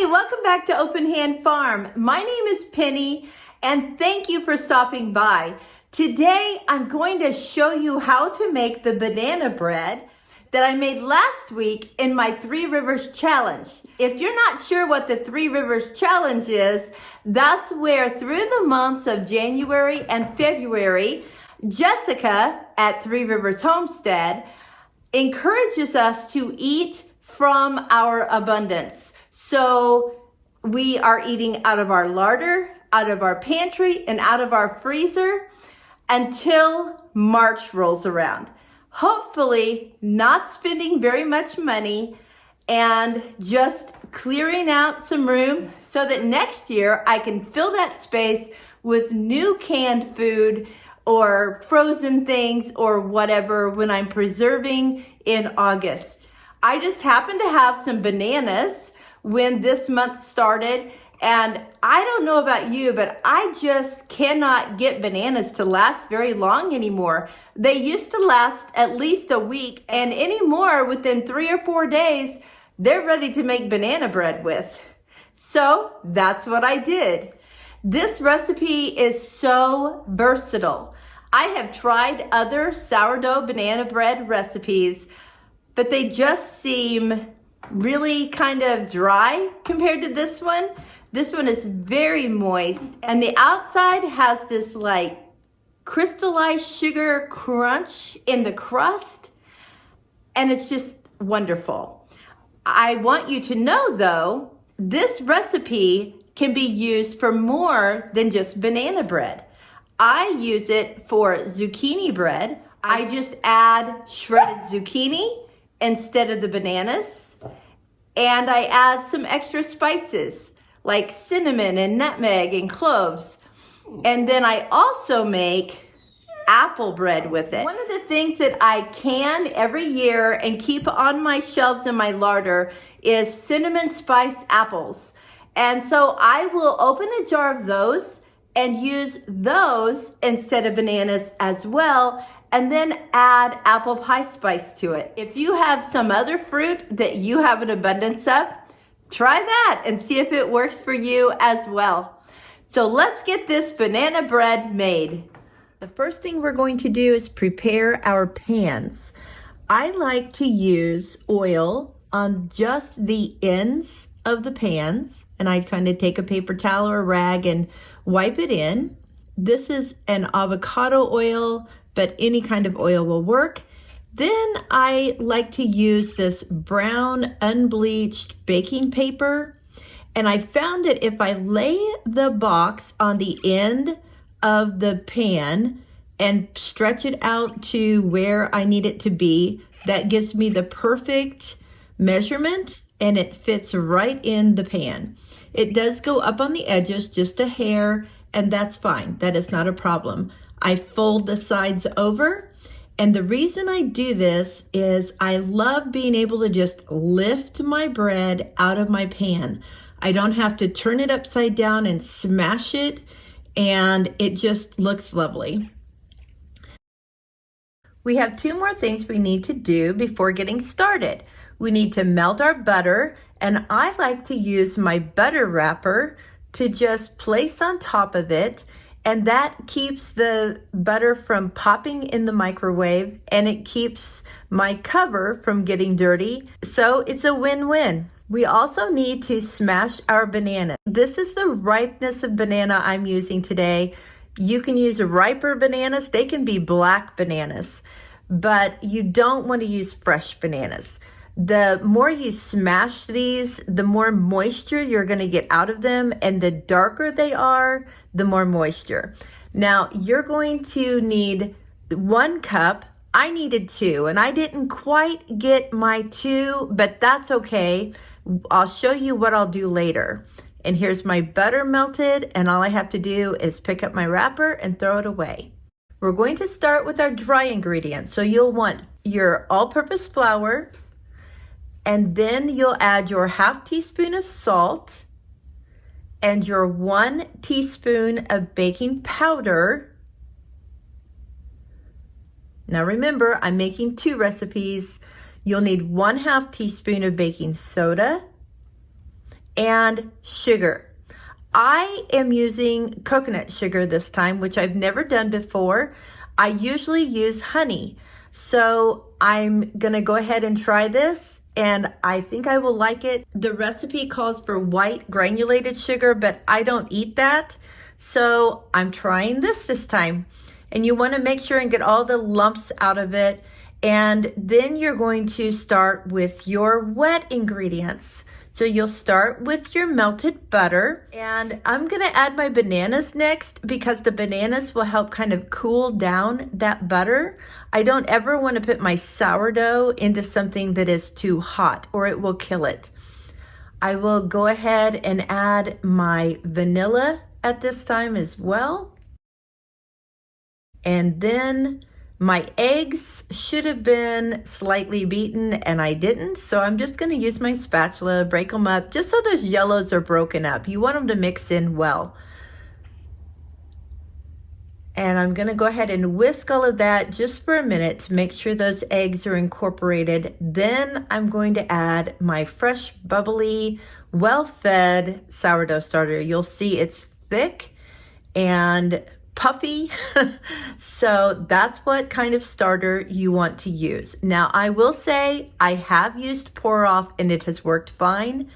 Hey, welcome back to Open Hand Farm. My name is Penny and thank you for stopping by. Today I'm going to show you how to make the banana bread that I made last week in my Three Rivers Challenge. If you're not sure what the Three Rivers Challenge is, that's where through the months of January and February, Jessica at Three Rivers Homestead encourages us to eat from our abundance. So we are eating out of our larder, out of our pantry, and out of our freezer until March rolls around. Hopefully not spending very much money and just clearing out some room so that next year I can fill that space with new canned food or frozen things or whatever when I'm preserving in August. I just happened to have some bananas when this month started, and I don't know about you, but I just cannot get bananas to last very long anymore. They used to last at least a week, and anymore within 3 or 4 days, they're ready to make banana bread with. So that's what I did. This recipe is so versatile. I have tried other sourdough banana bread recipes, but they just seem really kind of dry compared to this one. This one is very moist, and the outside has this like crystallized sugar crunch in the crust, and it's just wonderful. I want you to know though, this recipe can be used for more than just banana bread. I use it for zucchini bread. I just add shredded zucchini instead of the bananas. And I add some extra spices like cinnamon and nutmeg and cloves. And then I also make apple bread with it. One of the things that I can every year and keep on my shelves in my larder is cinnamon spice apples. And so I will open a jar of those and use those instead of bananas as well, and then add apple pie spice to it. If you have some other fruit that you have an abundance of, try that and see if it works for you as well. So let's get this banana bread made. The first thing we're going to do is prepare our pans. I like to use oil on just the ends of the pans, and I kind of take a paper towel or a rag and wipe it in. This is an avocado oil, but any kind of oil will work. Then I like to use this brown unbleached baking paper. And I found that if I lay the box on the end of the pan and stretch it out to where I need it to be, that gives me the perfect measurement and it fits right in the pan. It does go up on the edges just a hair, and that's fine. That is not a problem. I fold the sides over, and the reason I do this is I love being able to just lift my bread out of my pan. I don't have to turn it upside down and smash it, and it just looks lovely. We have 2 more things we need to do before getting started. We need to melt our butter, and I like to use my butter wrapper to just place on top of it, and that keeps the butter from popping in the microwave, and it keeps my cover from getting dirty. So it's a win-win. We also need to smash our banana. This is the ripeness of banana I'm using today. You can use riper bananas. They can be black bananas, but you don't want to use fresh bananas. The more you smash these, the more moisture you're going to get out of them, and the darker they are, the more moisture. Now, you're going to need 1 cup. I needed 2, and I didn't quite get my 2, but that's okay. I'll show you what I'll do later. And here's my butter melted, and all I have to do is pick up my wrapper and throw it away. We're going to start with our dry ingredients. So you'll want your all-purpose flour, and then you'll add your 1/2 teaspoon of salt and your 1 teaspoon of baking powder. Now remember, I'm making 2 recipes. You'll need 1/2 teaspoon of baking soda and sugar. I am using coconut sugar this time, which I've never done before. I usually use honey. So I'm gonna go ahead and try this, and I think I will like it. The recipe calls for white granulated sugar, but I don't eat that. So I'm trying this time. And you wanna make sure and get all the lumps out of it. And then you're going to start with your wet ingredients. So you'll start with your melted butter, and I'm gonna add my bananas next because the bananas will help kind of cool down that butter. I don't ever wanna put my sourdough into something that is too hot or it will kill it. I will go ahead and add my vanilla at this time as well. And then my eggs should have been slightly beaten and I didn't, so I'm just gonna use my spatula, break them up, just so those yellows are broken up. You want them to mix in well. And I'm gonna go ahead and whisk all of that just for a minute to make sure those eggs are incorporated. Then I'm going to add my fresh, bubbly, well-fed sourdough starter. You'll see it's thick and puffy. So that's what kind of starter you want to use. Now I will say I have used pour off and it has worked fine.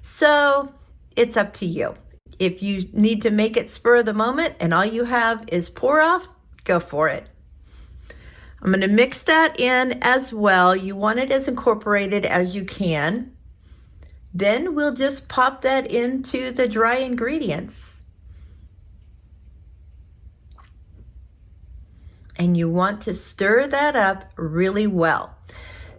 So it's up to you. If you need to make it spur of the moment and all you have is pour off, go for it. I'm going to mix that in as well. You want it as incorporated as you can. Then we'll just pop that into the dry ingredients. And you want to stir that up really well.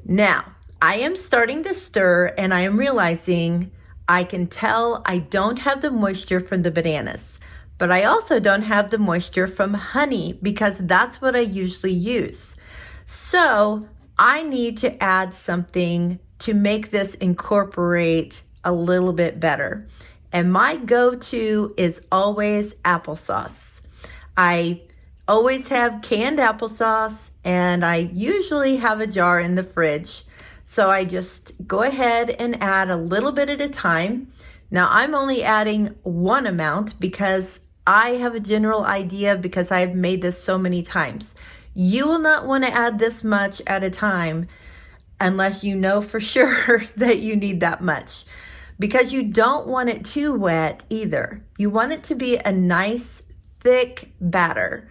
Now, I am starting to stir and I am realizing I can tell I don't have the moisture from the bananas, but I also don't have the moisture from honey because that's what I usually use. So I need to add something to make this incorporate a little bit better. And my go-to is always applesauce. I always have canned applesauce and I usually have a jar in the fridge. So I just go ahead and add a little bit at a time. Now I'm only adding one amount because I have a general idea because I've made this so many times. You will not want to add this much at a time unless you know for sure that you need that much, because you don't want it too wet either. You want it to be a nice thick batter.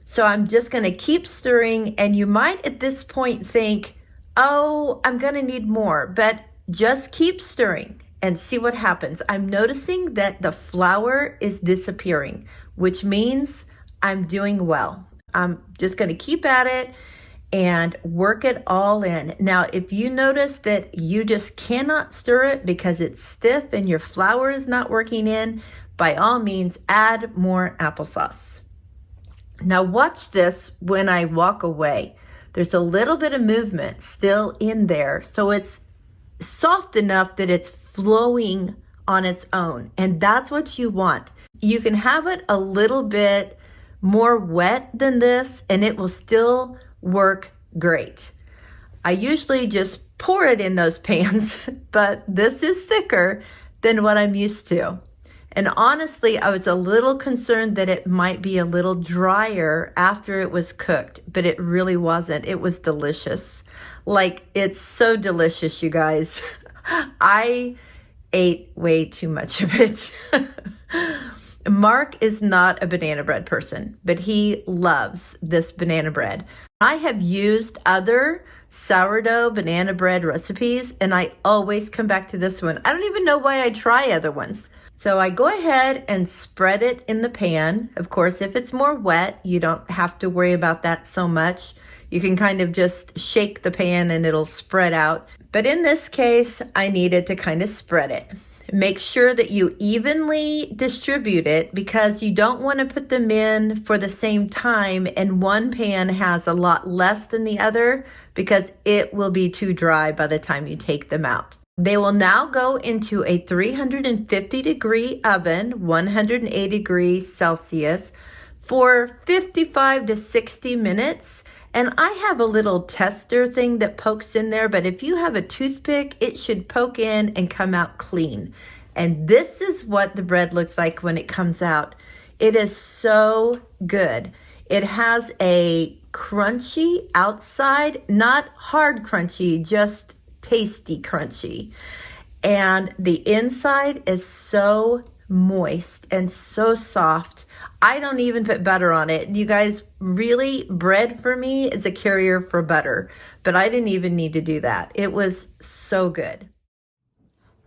So I'm just going to keep stirring, and you might at this point think, oh, I'm going to need more, but just keep stirring and see what happens. I'm noticing that the flour is disappearing, which means I'm doing well. I'm just going to keep at it and work it all in. Now, if you notice that you just cannot stir it because it's stiff and your flour is not working in, by all means, add more applesauce. Now watch this when I walk away. There's a little bit of movement still in there, so it's soft enough that it's flowing on its own, and that's what you want. You can have it a little bit more wet than this and it will still work great. I usually just pour it in those pans, but this is thicker than what I'm used to. And honestly, I was a little concerned that it might be a little drier after it was cooked, but it really wasn't. It was delicious. Like, it's so delicious, you guys. I ate way too much of it. Mark is not a banana bread person, but he loves this banana bread. I have used other sourdough banana bread recipes, and I always come back to this one. I don't even know why I try other ones. So I go ahead and spread it in the pan. Of course, if it's more wet, you don't have to worry about that so much. You can kind of just shake the pan and it'll spread out. But in this case, I needed to kind of spread it. Make sure that you evenly distribute it because you don't want to put them in for the same time and one pan has a lot less than the other because it will be too dry by the time you take them out. They will now go into a 350 degree oven, 180 degrees Celsius, for 55 to 60 minutes. And I have a little tester thing that pokes in there, but if you have a toothpick, it should poke in and come out clean. And this is what the bread looks like when it comes out. It is so good. It has a crunchy outside, not hard crunchy, just tasty crunchy. And the inside is so moist and so soft. I don't even put butter on it. You guys, really, bread for me is a carrier for butter, but I didn't even need to do that. It was so good.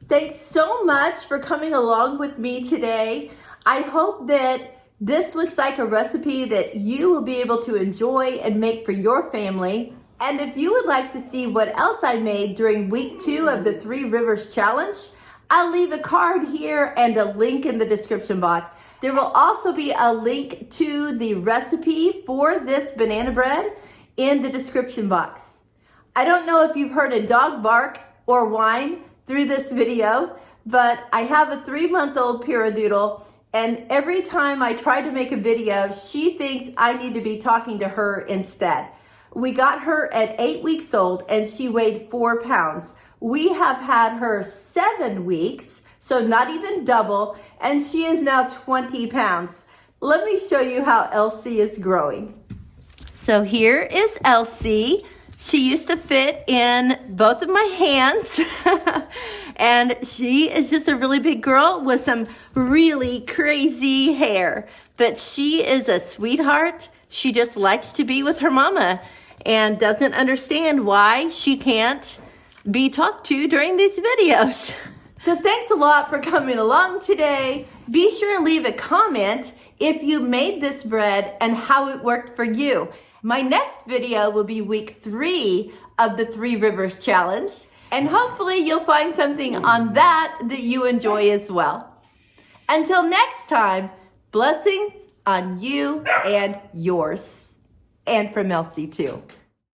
Thanks so much for coming along with me today. I hope that this looks like a recipe that you will be able to enjoy and make for your family. And if you would like to see what else I made during week 2 of the 3 Rivers Challenge, I'll leave a card here and a link in the description box. There will also be a link to the recipe for this banana bread in the description box. I don't know if you've heard a dog bark or whine through this video, but I have a 3-month-old Piradoodle, and every time I try to make a video, she thinks I need to be talking to her instead. We got her at 8 weeks old and she weighed 4 pounds. We have had her 7 weeks, so not even double, and she is now 20 pounds. Let me show you how Elsie is growing. So here is Elsie. She used to fit in both of my hands. And she is just a really big girl with some really crazy hair. But she is a sweetheart. She just likes to be with her mama and doesn't understand why she can't be talked to during these videos. So thanks a lot for coming along today. Be sure and leave a comment if you made this bread and how it worked for you. My next video will be week 3 of the 3 Rivers Challenge, and hopefully you'll find something on that you enjoy as well. Until next time, blessings on you and yours, and from Elsie too.